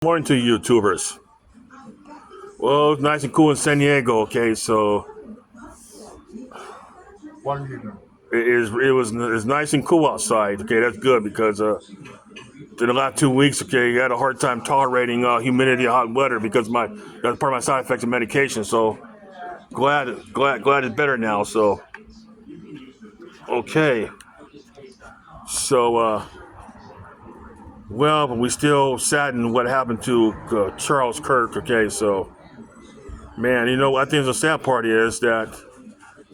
Morning to you YouTubers. Well, it's nice and cool in San Diego. Okay, so it's nice and cool outside. Okay, that's good because in the last 2 weeks, okay, I had a hard time tolerating humidity and hot weather because that's part of my side effects of medication. So glad it's better now. So okay, so but we still saddened what happened to Charles Kirk. Okay, so man, I think the sad part is that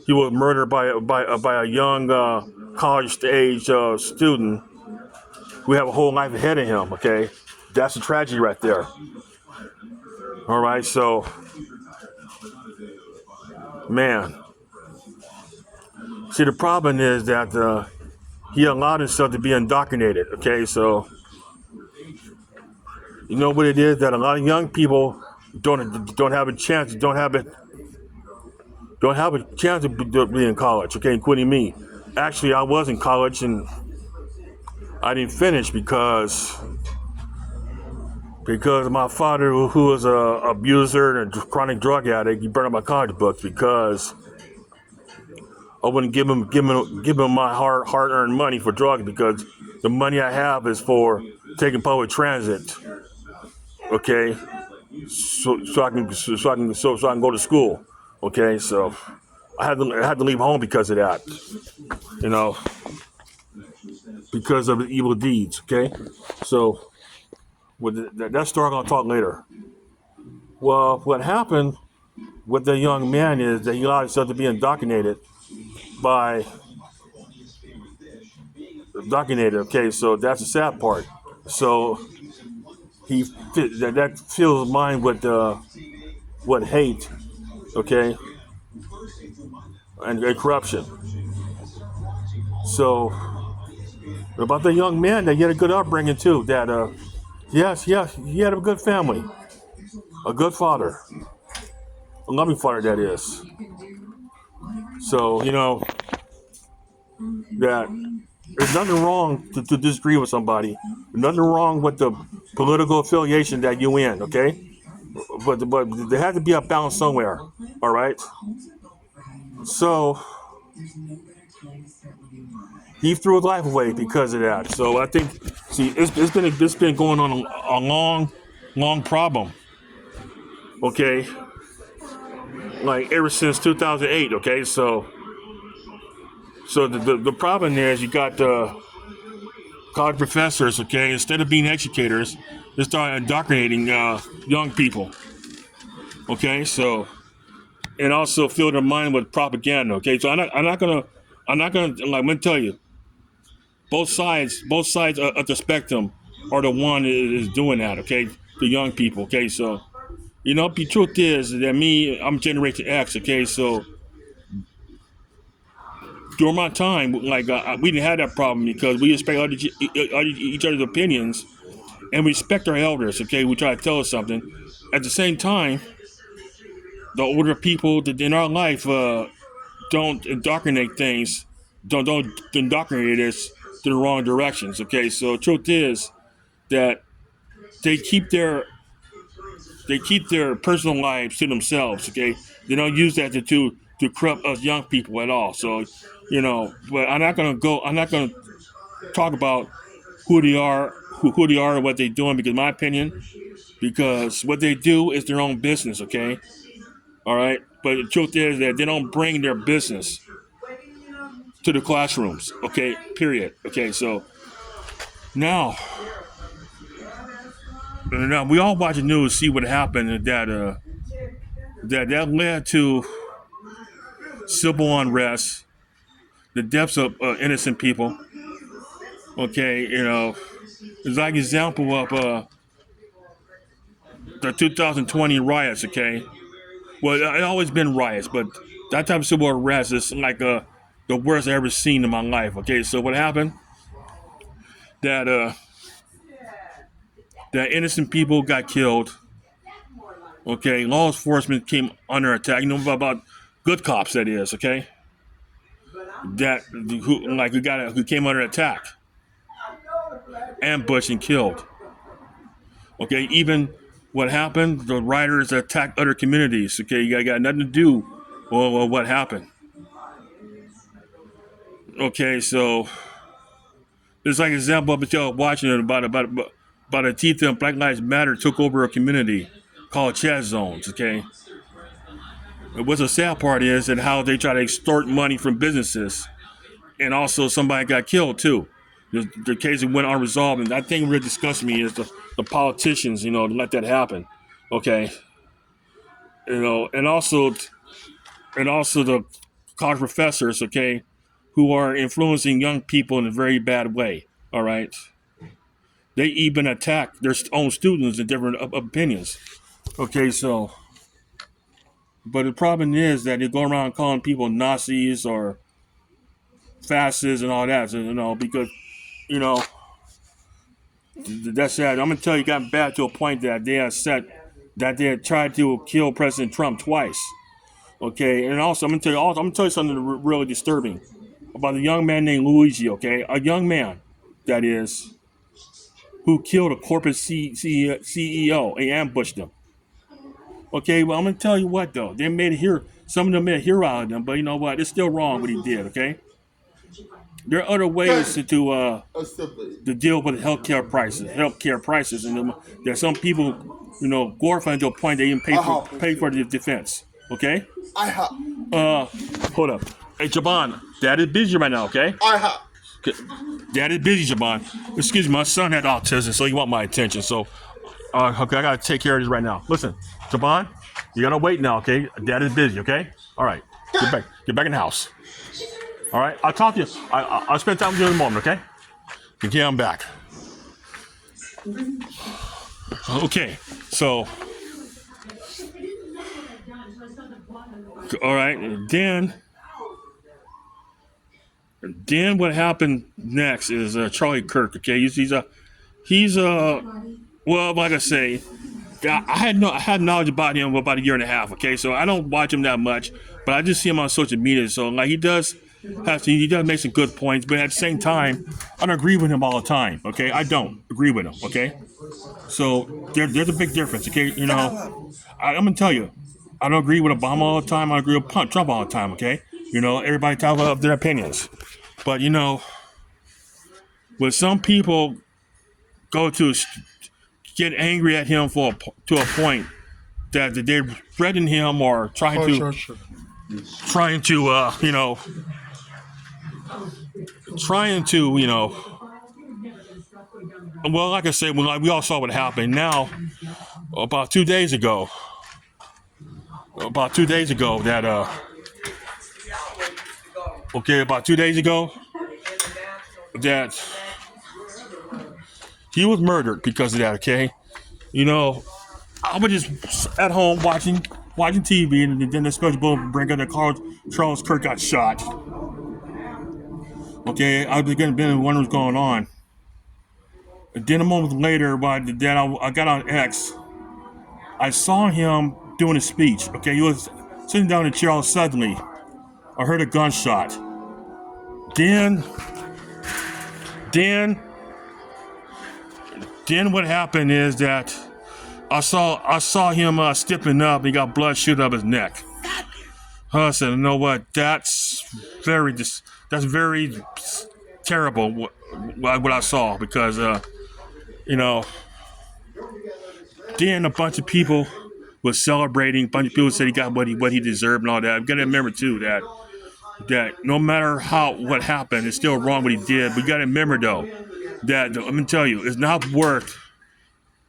he was murdered by a young college age student who have a whole life ahead of him. Okay, that's a tragedy right there. All right, so man, see the problem is that he allowed himself to be indoctrinated. Okay, so you know what it is that a lot of young people don't have a chance, don't have a chance to be in college. Okay, including me. Actually, I was in college and I didn't finish because my father, who was a abuser and a chronic drug addict, he burned up my college books because I wouldn't give him my hard-earned money for drugs because the money I have is for taking public transit. Okay, so I can go to school. Okay, so I had to leave home because of that. You know, because of the evil deeds. Okay, so with that story, I'm gonna talk later. Well, what happened with the young man is that he allowed himself to be by indoctrinated. Okay, so that's the sad part. So that fills his mind with what hate, okay, and corruption. So about the young man, that he had a good upbringing too. That yes, he had a good family, a good father, a loving father that is. So that there's nothing wrong to disagree with somebody. Nothing wrong with the political affiliation that you in, okay? But there has to be a balance somewhere. All right. So he threw his life away because of that. So I think, see, it's been going on a long problem. Okay, like ever since 2008. Okay, so the problem there is you got college professors. Okay, instead of being educators, they start indoctrinating young people. Okay, so and also fill their mind with propaganda. Okay, so I'm not gonna like I'm gonna tell you both sides of the spectrum are the one that is doing that. Okay, the young people. Okay, so the truth is that I'm Generation X. Okay, so during my time, like we didn't have that problem because we respect each other's opinions and we respect our elders. Okay, we try to tell us something. At the same time, the older people that in our life don't indoctrinate things, don't indoctrinate us to the wrong directions. Okay, so truth is that they keep their personal lives to themselves. Okay, they don't use that to corrupt us young people at all. So, but I'm not gonna talk about who they are, and what they're doing because my opinion, because what they do is their own business. Okay, all right. But the truth is that they don't bring their business to the classrooms. Okay, period. Okay, so now. Now we all watch the news, see what happened, and that led to civil unrest, the deaths of innocent people. Okay, it's like an example of the 2020 riots. Okay, well, it always been riots, but that type of civil unrest is like the worst I ever seen in my life. Okay, so what happened? That that innocent people got killed. Okay, law enforcement came under attack. You know about good cops, that is. Okay, who came under attack, ambushed and killed. Okay, even what happened, the rioters attacked other communities. Okay, you got nothing to do with what happened. Okay, so it's like an example of y'all watching it about a teeth and Black Lives Matter took over a community called chat zones. Okay, and what's the sad part is that how they try to extort money from businesses, and also somebody got killed too. The case that went unresolved, and that thing really disgusts me is the politicians, to let that happen. Okay, and also the college professors, okay, who are influencing young people in a very bad way. All right, they even attack their own students in different opinions. Okay, so, but the problem is that they go around calling people Nazis or fascists and all that, so, because you know that's sad. I'm gonna tell you, it got bad to a point that they had tried to kill President Trump twice. Okay, and also I'm gonna tell you something really disturbing about a young man named Luigi. Okay, a young man that is who killed a corporate CEO and ambushed him. Okay, well I'm gonna tell you what though, they made a hero. Some of them made a hero out of them, but you know what? It's still wrong what he did. Okay, there are other ways to deal with healthcare prices, and there's some people, glorifying to a point they even pay for the defense. Okay, hold up. Hey, Jaban, Dad is busy right now. Okay, Dad is busy, Jaban. Excuse me, my son had autism, so he want my attention. So, okay, I gotta take care of this right now. Listen, Jaban, you gotta wait now. Okay, Dad is busy. Okay, all right, get back in the house. All right, I'll talk to you. I'll spend time with you in a moment. Okay, I'm back. Okay, so. All right, then what happened next is Charlie Kirk. Okay, he's well, like I say, I had knowledge about him for about a year and a half. Okay, so I don't watch him that much, but I just see him on social media. So like he does make some good points, but at the same time, I don't agree with him all the time. Okay, I don't agree with him. Okay, so there's a big difference. Okay, I'm gonna tell you, I don't agree with Obama all the time. I agree with Trump all the time. Okay, everybody talk about their opinions, but when some people go to get angry at him to a point that they threaten him or trying to well, like I said, we all saw what happened. Now, about 2 days ago, that about 2 days ago that he was murdered because of that. Okay, I was just at home watching TV, and then the special bulletin bring up that Charles Kirk got shot. Okay, I was getting wondering what was going on. And then a moment later, I got on X, I saw him doing a speech. Okay, he was sitting down in a chair. All suddenly, I heard a gunshot. Then what happened is that I saw him stiffening up. He got blood shooting up his neck. I said, you know what? That's very terrible. What I saw, because then a bunch of people was celebrating. A bunch of people said he got what he deserved and all that. You got to remember too that no matter what happened, it's still wrong what he did. But you got to remember though that I'm gonna tell you, it's not worth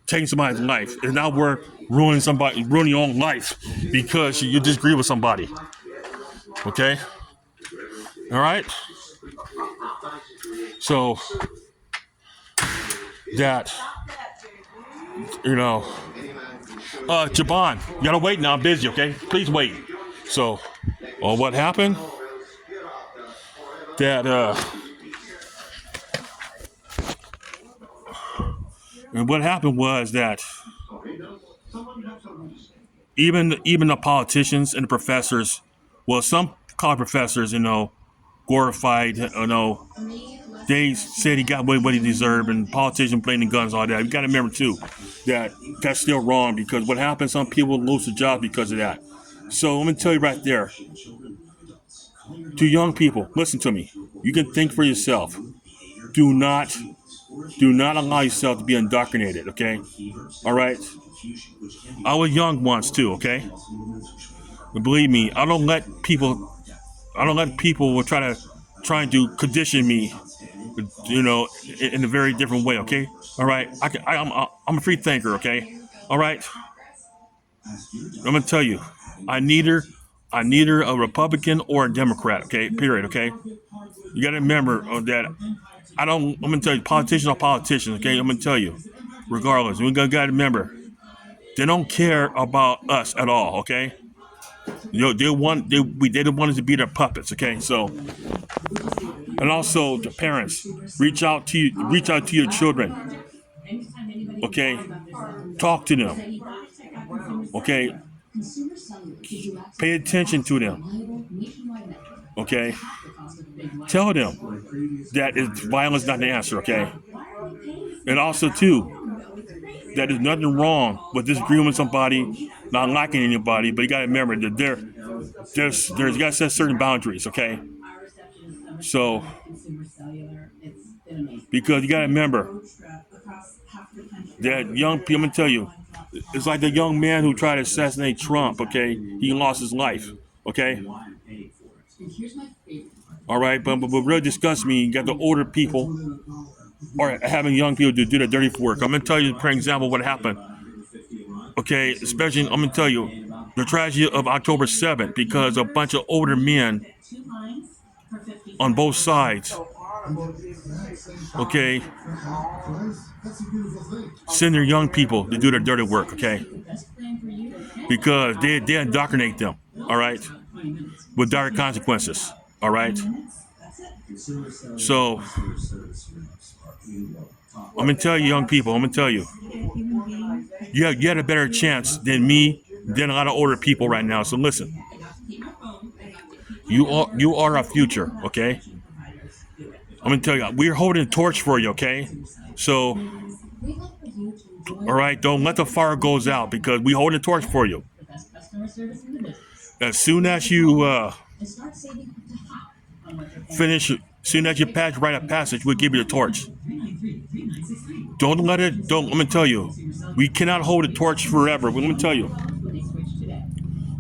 taking somebody's life. It's not worth ruining your own life because you disagree with somebody. Okay? All right? So that Jaban, you gotta wait now. I'm busy, okay? Please wait. So what happened? And what happened was that even the politicians and the professors, well, some college professors, glorified, they said he got what he deserved, and politicians blaming guns, all that. You got to remember too that that's still wrong, because what happens, some people lose their job because of that. So let me tell you right there, to young people, listen to me. You can think for yourself. Do not, do not allow yourself to be indoctrinated. Okay, all right. I was young once too. Okay, but believe me, I don't let people will trying to condition me, in a very different way. Okay, all right. I'm a free thinker. Okay, all right. I'm gonna tell you, I neither a Republican or a Democrat. Okay, period. Okay, you got to remember that I don't. I'm gonna tell you, politicians are politicians. Okay, I'm gonna tell you, regardless, we got to remember they don't care about us at all. Okay, they don't want us to be their puppets. Okay, so. And also the parents, reach out to your children. Okay, talk to them. Okay, pay attention to them. Okay, tell them that violence is not the answer. Okay, and also too, that there's nothing wrong with disagreeing with somebody, not liking anybody, but you got to remember that there's you got to set certain boundaries. Okay, so because you got to remember that young people, I'm gonna tell you, it's like the young man who tried to assassinate Trump. Okay, he lost his life. Okay, all right, but what really disgusts me, you got the older people or having young people to do the dirty work. I'm gonna tell you, for example, what happened. Okay, especially I'm gonna tell you the tragedy of October 7th, because a bunch of older men on both sides, okay, send their young people to do their dirty work. Okay, because they indoctrinate them. All right, with dire consequences. All right. So I'm gonna tell you, young people. I'm gonna tell you, you had a better chance than me, than a lot of older people right now. So listen, you are our future. Okay. I'm gonna tell you, we're holding a torch for you. Okay. So, all right, don't let the fire goes out, because we hold a torch for you. As soon as you finish, as soon as you pass rite of passage, we'll give you the torch. Don't let it. Don't. Let me tell you, we cannot hold a torch forever. But let me tell you,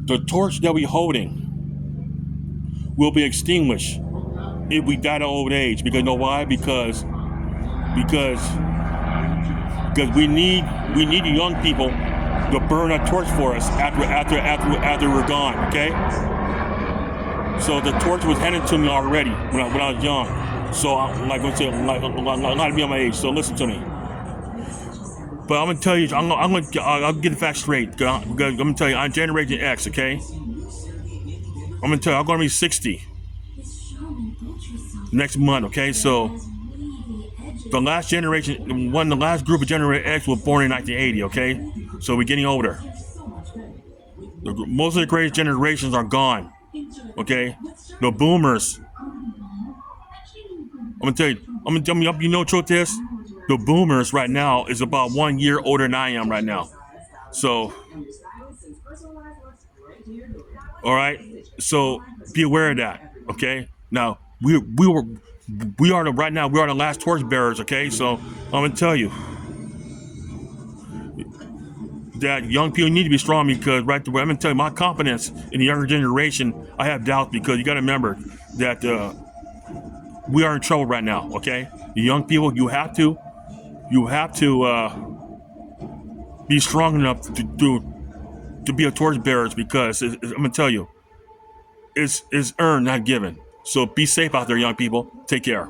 the torch that we're holding will be extinguished if we die of old age. Because you know why? Because we need the young people to burn a torch for us after we're gone. Okay. So the torch was handed to me already when I was young. So I'm like not to be on my age. So listen to me. But I'm gonna tell you, I'll get the facts straight. Because I'm gonna tell you, I'm Generation X. Okay. I'm gonna tell you, I'm gonna be 60 next month. Okay. So the last group of Generation X was born in 1980. Okay. So we're getting older. Most of the greatest generations are gone. Okay, the boomers. I'm gonna tell you. You know, truth is, the boomers right now is about 1 year older than I am right now. So, all right. So be aware of that. Okay. Now we are the last torch bearers. Okay. So I'm gonna tell you that young people need to be strong, because I'm gonna tell you, my confidence in the younger generation, I have doubts, because you got to remember that we are in trouble right now. Okay, the young people, you have to be strong enough to be a torch bearers, because I'm gonna tell you, it's earned, not given. So be safe out there, young people. Take care.